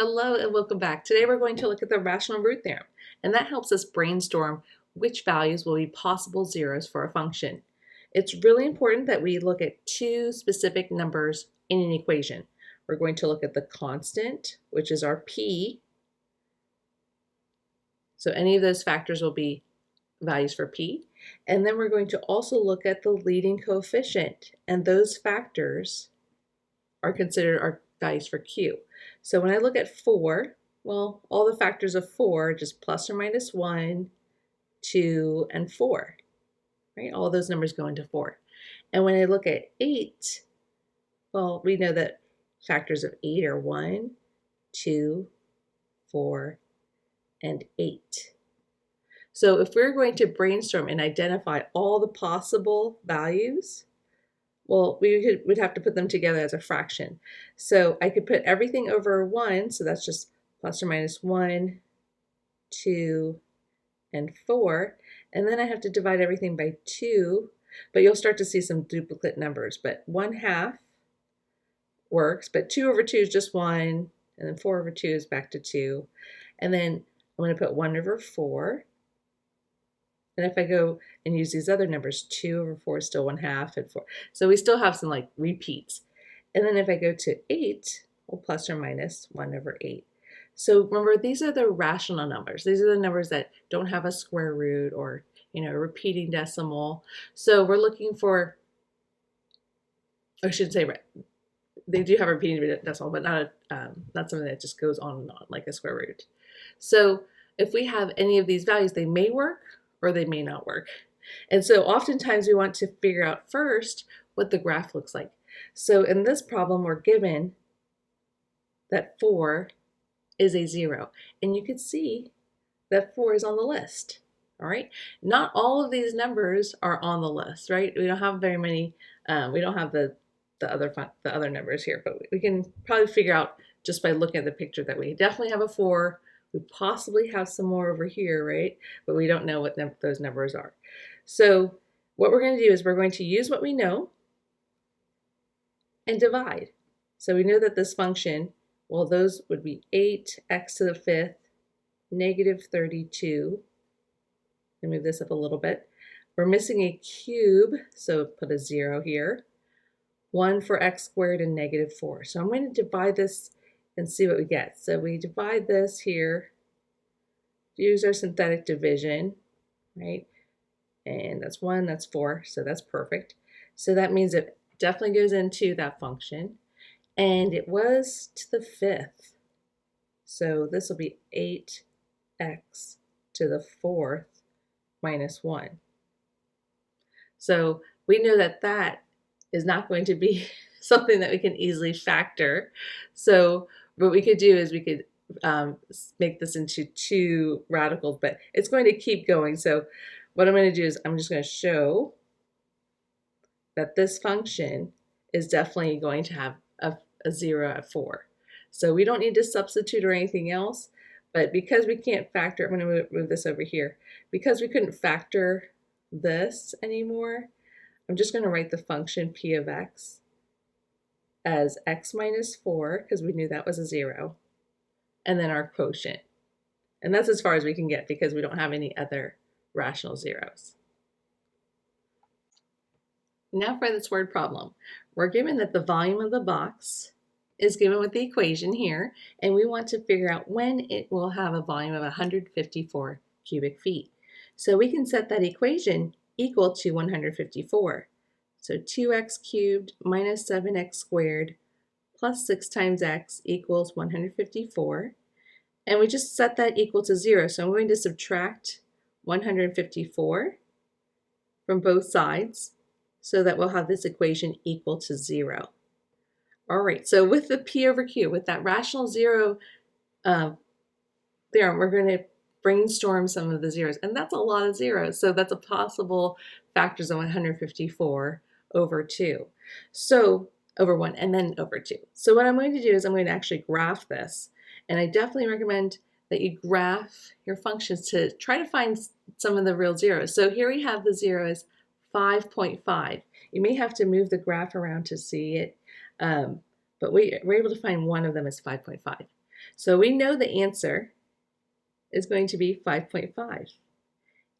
Hello and welcome back. Today we're going to look at the rational root theorem, and that helps us brainstorm which values will be possible zeros for a function. It's really important that we look at two specific numbers in an equation. We're going to look at the constant, which is our p. So any of those factors will be values for p. And then we're going to also look at the leading coefficient, and those factors are considered our values for q. So when I look at 4, well, all the factors of 4 are just plus or minus 1, 2, and 4, right? All those numbers go into 4. And when I look at 8, well, we know that factors of 8 are 1, 2, 4, and 8. So if we're going to brainstorm and identify all the possible values, well, we'd have to put them together as a fraction. So I could put everything over 1, so that's just plus or minus 1, 2, and 4. And then I have to divide everything by 2, but you'll start to see some duplicate numbers. But 1/2 works, but 2 over 2 is just 1, and then 4 over 2 is back to 2. And then I'm going to put 1 over 4. And if I go and use these other numbers, 2 over 4 is still 1/2 and 4. So we still have some like repeats. And then if I go to 8, well, plus or minus 1 over 8. So remember, these are the rational numbers. These are the numbers that don't have a square root or, a repeating decimal. So we're looking for, I should say, they do have a repeating decimal, but not something that just goes on and on like a square root. So if we have any of these values, they may work or they may not work. And so oftentimes we want to figure out first what the graph looks like. So in this problem, we're given that 4 is a 0. And you can see that 4 is on the list. All right. Not all of these numbers are on the list, right? We don't have very many. We don't have the other numbers here, but we can probably figure out just by looking at the picture that we definitely have a 4. We possibly have some more over here, right? But we don't know what those numbers are. So what we're going to do is we're going to use what we know and divide. So we know that this function, well, those would be 8x to the 5th, negative 32. Let me move this up a little bit. We're missing a cube, so put a 0 here. 1 for x squared and negative 4. So I'm going to divide this and see what we get. So we divide this here, use our synthetic division, right? And that's 1, that's 4, so that's perfect. So that means it definitely goes into that function. And it was to the 5th. So this will be 8x to the 4th minus 1. So we know that that is not going to be something that we can easily factor. So what we could do is we could make this into 2 radicals, but it's going to keep going. So what I'm going to do is I'm just going to show that this function is definitely going to have a 0 at 4. So we don't need to substitute or anything else, but because we can't factor, I'm going to move this over here. Because we couldn't factor this anymore, I'm just going to write the function p of x as x minus 4, because we knew that was a 0, and then our quotient. And that's as far as we can get because we don't have any other rational zeros. Now for this word problem. We're given that the volume of the box is given with the equation here, and we want to figure out when it will have a volume of 154 cubic feet. So we can set that equation equal to 154. So 2x cubed minus 7x squared plus 6 times x equals 154. And we just set that equal to 0. So I'm going to subtract 154 from both sides so that we'll have this equation equal to 0. All right, so with the p over q, with that rational zero theorem, we're going to brainstorm some of the zeros. And that's a lot of zeros. So that's a possible factors of 154 over 2. So over 1 and then over 2. So what I'm going to do is I'm going to actually graph this. And I definitely recommend that you graph your functions to try to find some of the real zeros. So here we have the zero is 5.5. You may have to move the graph around to see it, but we're able to find one of them is 5.5. So we know the answer is going to be 5.5.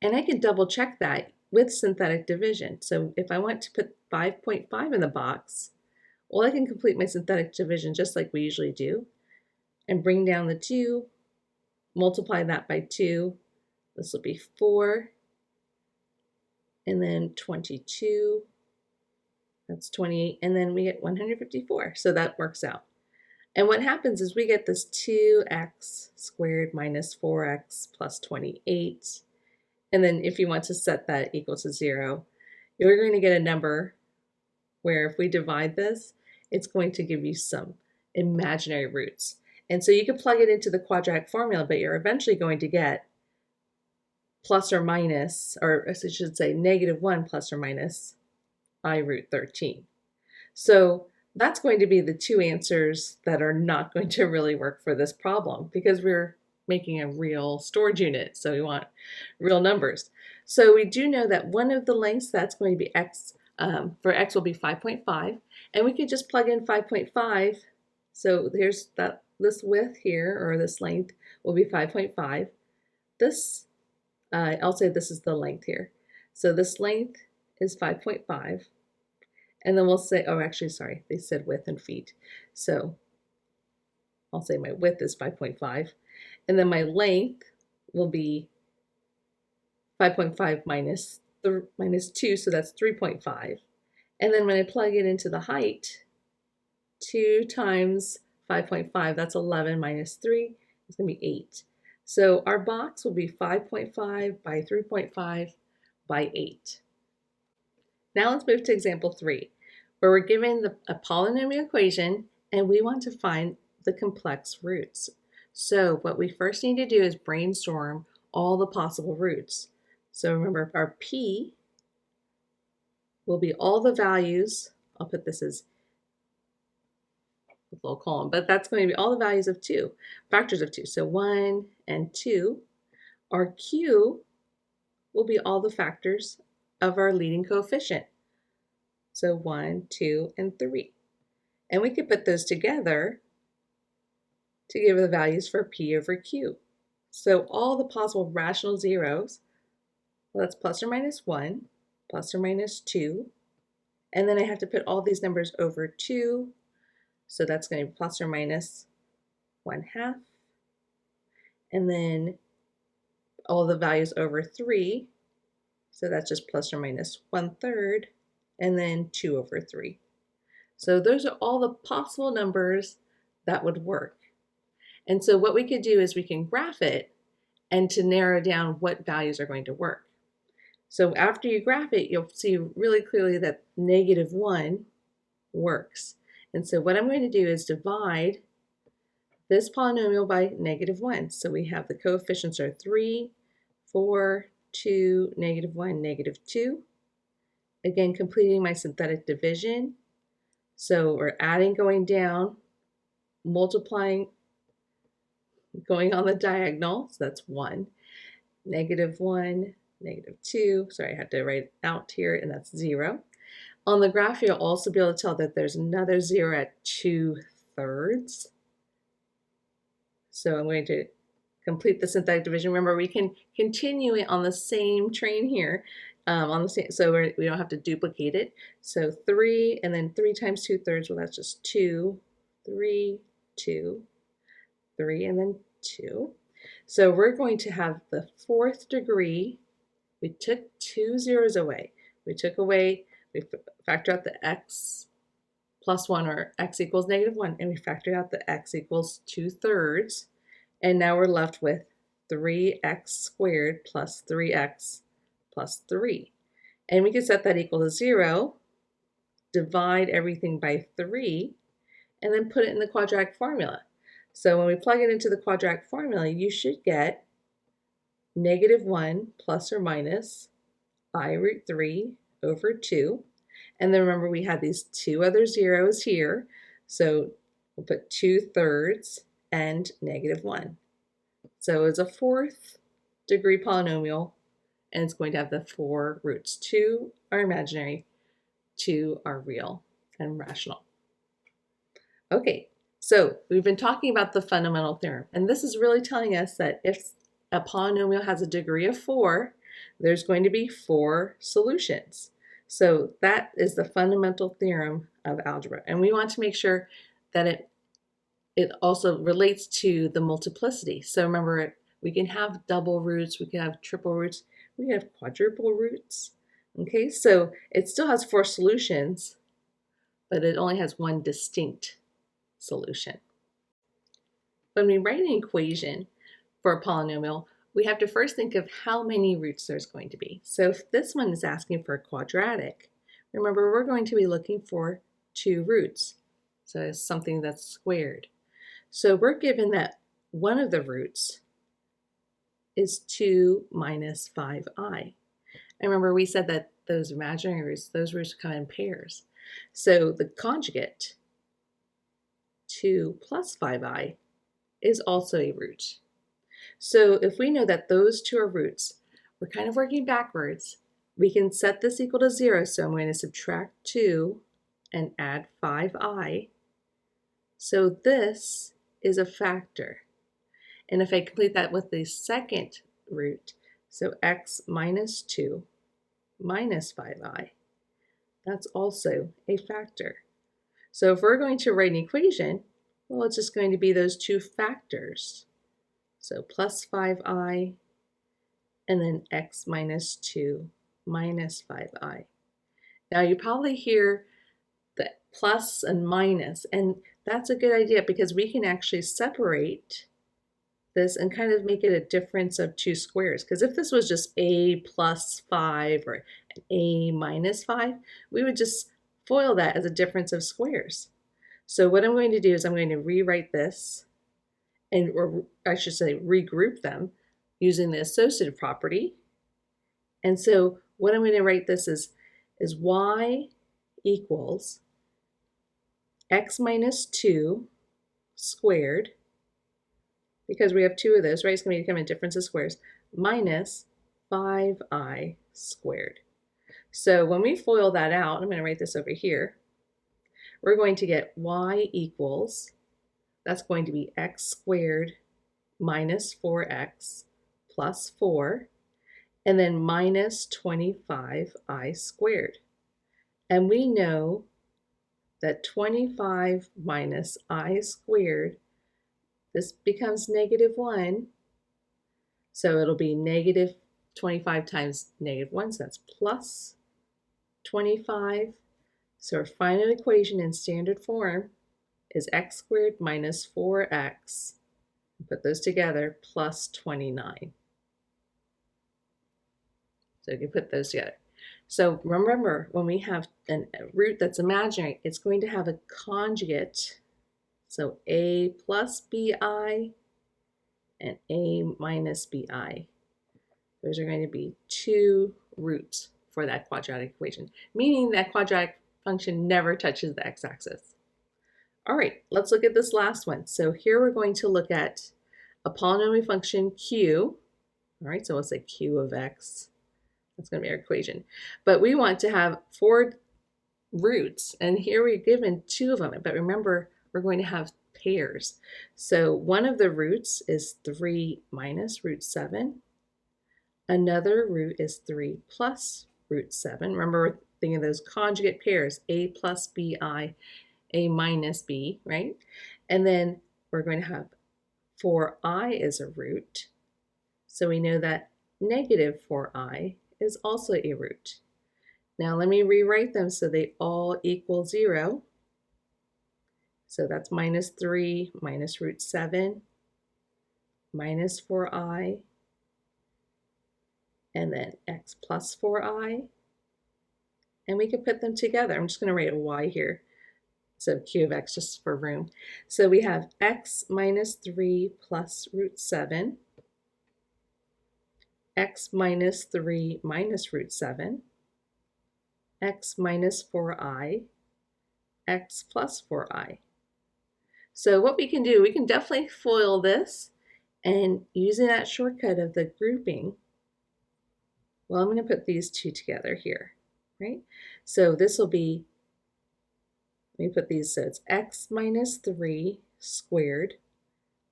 And I can double check that with synthetic division. So if I want to put 5.5 in the box, well, I can complete my synthetic division just like we usually do and bring down the 2, multiply that by 2. This will be 4, and then 22. That's 28, and then we get 154. So that works out. And what happens is we get this 2x squared minus 4x plus 28. And then if you want to set that equal to 0, you're going to get a number where if we divide this, it's going to give you some imaginary roots. And so you can plug it into the quadratic formula, but you're eventually going to get plus or minus, or I should say -1 plus or minus I root 13. So that's going to be the two answers that are not going to really work for this problem because we're making a real storage unit. So we want real numbers. So we do know that one of the lengths, that's going to be x, for x will be 5.5. And we could just plug in 5.5. So here's that, this width here, or this length, will be 5.5. This, I'll say this is the length here. So this length is 5.5. And then we'll say, oh, actually, sorry, they said width and feet. So I'll say my width is 5.5. And then my length will be 5.5 minus 2, so that's 3.5. And then when I plug it into the height, 2 times 5.5, that's 11 minus 3, it's going to be 8. So our box will be 5.5 by 3.5 by 8. Now let's move to example 3, where we're given a polynomial equation and we want to find the complex roots. So what we first need to do is brainstorm all the possible roots. So remember, our P will be all the values, I'll put this as a little column, but that's going to be all the values of 2, factors of 2. So 1 and 2. Our Q will be all the factors of our leading coefficient. So 1, 2, and 3. And we could put those together to give the values for P over Q. So all the possible rational zeros, well, that's plus or minus 1, plus or minus 2. And then I have to put all these numbers over 2. So that's going to be plus or minus 1/2. And then all the values over 3. So that's just plus or minus 1/3. And then 2 over 3. So those are all the possible numbers that would work. And so what we could do is we can graph it and to narrow down what values are going to work. So after you graph it, you'll see really clearly that -1 works. And so what I'm going to do is divide this polynomial by -1. So we have the coefficients are 3, 4, 2, -1, -2. Again, completing my synthetic division. So we're adding, going down, multiplying, going on the diagonal. So that's 1, -1, -2. Sorry, I had to write it out here, and that's 0. On the graph, you'll also be able to tell that there's another 0 at 2/3. So I'm going to complete the synthetic division. Remember, we can continue it on the same train here, on the same, so we don't have to duplicate it. So 3, and then 3 times 2/3, well, that's just 2, 3, 2, 3, and then 2. So we're going to have the 4th degree. We took 2 zeros away. We factor out the x plus 1, or x equals -1, and we factor out the x equals 2/3. And now we're left with 3x squared plus 3x plus 3. And we can set that equal to 0, divide everything by 3, and then put it in the quadratic formula. So when we plug it into the quadratic formula, you should get -1 plus or minus I root 3 over 2. And then remember, we had these 2 other zeros here. So we'll put 2/3 and -1. So it's a 4th degree polynomial, and it's going to have the 4 roots. 2 are imaginary, 2 are real and rational. Okay, So we've been talking about the fundamental theorem, and this is really telling us that if a polynomial has a degree of 4, there's going to be 4 solutions. So that is the fundamental theorem of algebra, and we want to make sure that it also relates to the multiplicity. So remember, we can have double roots, we can have triple roots, we can have quadruple roots. Okay, so it still has 4 solutions, but it only has one distinct solution. When we write an equation for a polynomial, we have to first think of how many roots there's going to be. So if this one is asking for a quadratic, remember we're going to be looking for 2 roots. So it's something that's squared. So we're given that one of the roots is 2 minus 5i. And remember we said that those imaginary roots, those roots come in pairs. So the conjugate, 2 plus 5i, is also a root. So if we know that those 2 are roots, we're kind of working backwards. We can set this equal to 0, so I'm going to subtract 2 and add 5i. So this is a factor. And if I complete that with the second root, so x minus 2 minus 5i, that's also a factor. So if we're going to write an equation, well, it's just going to be those 2 factors. So plus 5i, and then x minus 2 minus 5i. Now you probably hear the plus and minus, and that's a good idea because we can actually separate this and kind of make it a difference of 2 squares. Because if this was just a plus 5 or an a minus 5, we would just FOIL that as a difference of squares. So what I'm going to do is I'm going to rewrite this, or I should say regroup them using the associative property. And so what I'm going to write this is y equals x minus 2 squared, because we have 2 of those, right? It's going to become a difference of squares, minus 5i squared. So when we FOIL that out, I'm going to write this over here, we're going to get y equals, that's going to be x squared minus 4x plus 4, and then minus 25i squared. And we know that 25 minus I squared, this becomes negative 1, so it'll be negative 25 times negative 1, so that's plus 25. So our final equation in standard form is x squared minus 4x, put those together, plus 29. So you can put those together. So remember, when we have a root that's imaginary, it's going to have a conjugate. So a plus bi and a minus bi. Those are going to be 2 roots for that quadratic equation, meaning that quadratic function never touches the x-axis. All right, let's look at this last one. So here we're going to look at a polynomial function q. All right, so we'll say q of x. That's going to be our equation. But we want to have 4 roots, and here we're given 2 of them. But remember, we're going to have pairs. So one of the roots is 3 minus root 7. Another root is 3 plus root 7. Remember, we're thinking of those conjugate pairs, a plus bi, a minus b, right? And then we're going to have 4i as a root. So we know that negative 4i is also a root. Now let me rewrite them so they all equal 0. So that's minus 3 minus root 7 minus 4i, and then x plus 4i. And we can put them together. I'm just going to write a y here. So q of x just for room. So we have x minus 3 plus root 7, x minus 3 minus root 7, x minus 4i, x plus 4i. So what we can do, we can definitely FOIL this, and using that shortcut of the grouping, well, I'm going to put these 2 together here, right? So this will be, let me put these, so it's x minus 3 squared,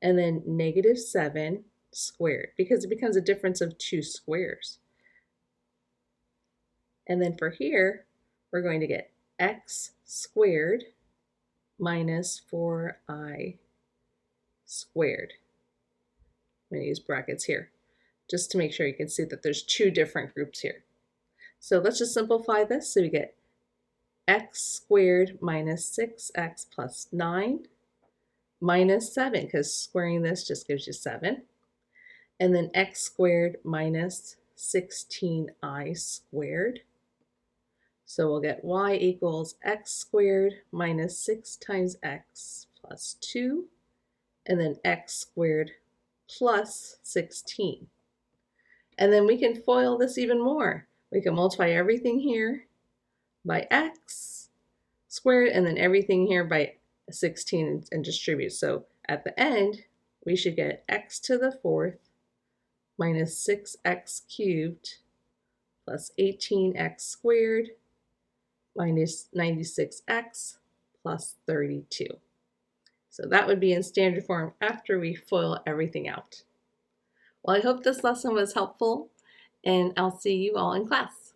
and then negative 7 squared, because it becomes a difference of 2 squares. And then for here, we're going to get x squared minus 4i squared. I'm going to use brackets here, just to make sure you can see that there's 2 different groups here. So let's just simplify this. So we get x squared minus 6x plus 9 minus 7, because squaring this just gives you 7. And then x squared minus 16i squared. So we'll get y equals x squared minus 6 times x plus 2, and then x squared plus 16. And then we can FOIL this even more. We can multiply everything here by x squared, and then everything here by 16 and distribute. So at the end, we should get x to the 4th minus 6x cubed plus 18x squared minus 96x plus 32. So that would be in standard form after we FOIL everything out. Well, I hope this lesson was helpful, and I'll see you all in class.